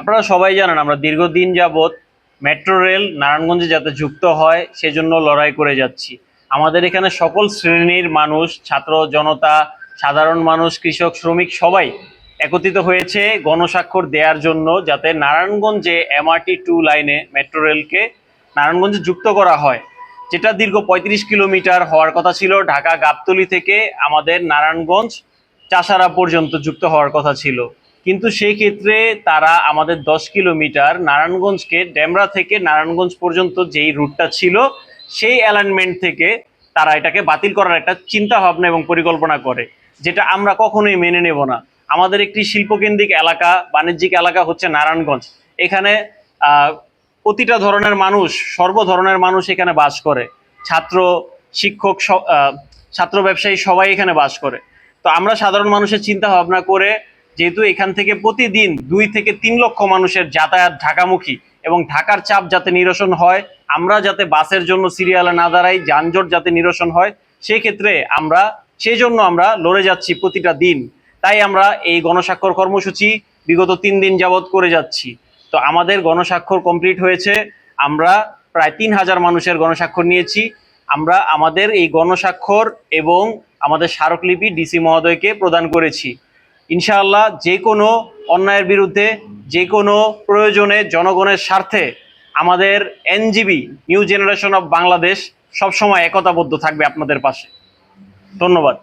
আপনারা সবাই জানেন আমরা দীর্ঘদিন যাবৎ মেট্রো রেল নারায়ণগঞ্জে যাতে যুক্ত হয় সেজন্য লড়াই করে যাচ্ছি। আমাদের এখানে সকল শ্রেণীর মানুষ, ছাত্র জনতা, সাধারণ মানুষ, কৃষক, শ্রমিক সবাই একত্রিত হয়েছে গণস্বাক্ষর দেওয়ার জন্য, যাতে নারায়ণগঞ্জে MRT-2 লাইনে মেট্রো রেলকে নারায়ণগঞ্জে যুক্ত করা হয়। যেটা দীর্ঘ 35 কিলোমিটার হওয়ার কথা ছিল, ঢাকা গাবতলী থেকে আমাদের নারায়ণগঞ্জ চাষারা পর্যন্ত যুক্ত হওয়ার কথা ছিল। কিন্তু সেই ক্ষেত্রে তারা আমাদের 10 কিলোমিটার নারায়ণগঞ্জকে ডেমরা থেকে নারায়ণগঞ্জ পর্যন্ত যেই রুটটা ছিল সেই অ্যালাইনমেন্ট থেকে তারা এটাকে বাতিল করার একটা চিন্তা ভাবনা এবং পরিকল্পনা করে, যেটা আমরা কখনোই মেনে নেব না। আমাদের একটি শিল্পকেন্দ্রিক এলাকা, বাণিজ্যিক এলাকা হচ্ছে নারায়ণগঞ্জ। এখানে প্রতিটা ধরনের মানুষ, সর্ব ধরনের মানুষ এখানে বাস করে। ছাত্র, শিক্ষক, ছাত্র, ব্যবসায়ী সবাই এখানে বাস করে। তো আমরা সাধারণ মানুষের চিন্তা ভাবনা করে, যেহেতু এখান থেকে প্রতিদিন 2 থেকে 3 লক্ষ মানুষের যাতায়াত ঢাকামুখী, এবং ঢাকার চাপ যাতে নিরসন হয়, আমরা যাতে বাসের জন্য সিরিয়ালে না দাঁড়াই, যানজট যাতে নিরসন হয়, সেই ক্ষেত্রে সেই জন্য আমরা লড়ে যাচ্ছি প্রতিটা দিন। তাই আমরা এই গণস্বাক্ষর কর্মসূচি বিগত 3 দিন যাবৎ করে যাচ্ছি। তো আমাদের গণস্বাক্ষর কমপ্লিট হয়েছে। আমরা প্রায় 3000 মানুষের গণস্বাক্ষর নিয়েছি। আমরা আমাদের এই গণস্বাক্ষর এবং আমাদের স্মারকলিপি ডিসি মহোদয়কে প্রদান করেছি। ইনশাআল্লাহ যে কোনো অন্যায়ের বিরুদ্ধে, যে কোনো প্রয়োজনে, জনগণের স্বার্থে আমাদের NGB, new generation of Bangladesh, সবসময় একতাবদ্ধ থাকবে আপনাদের পাশে। ধন্যবাদ।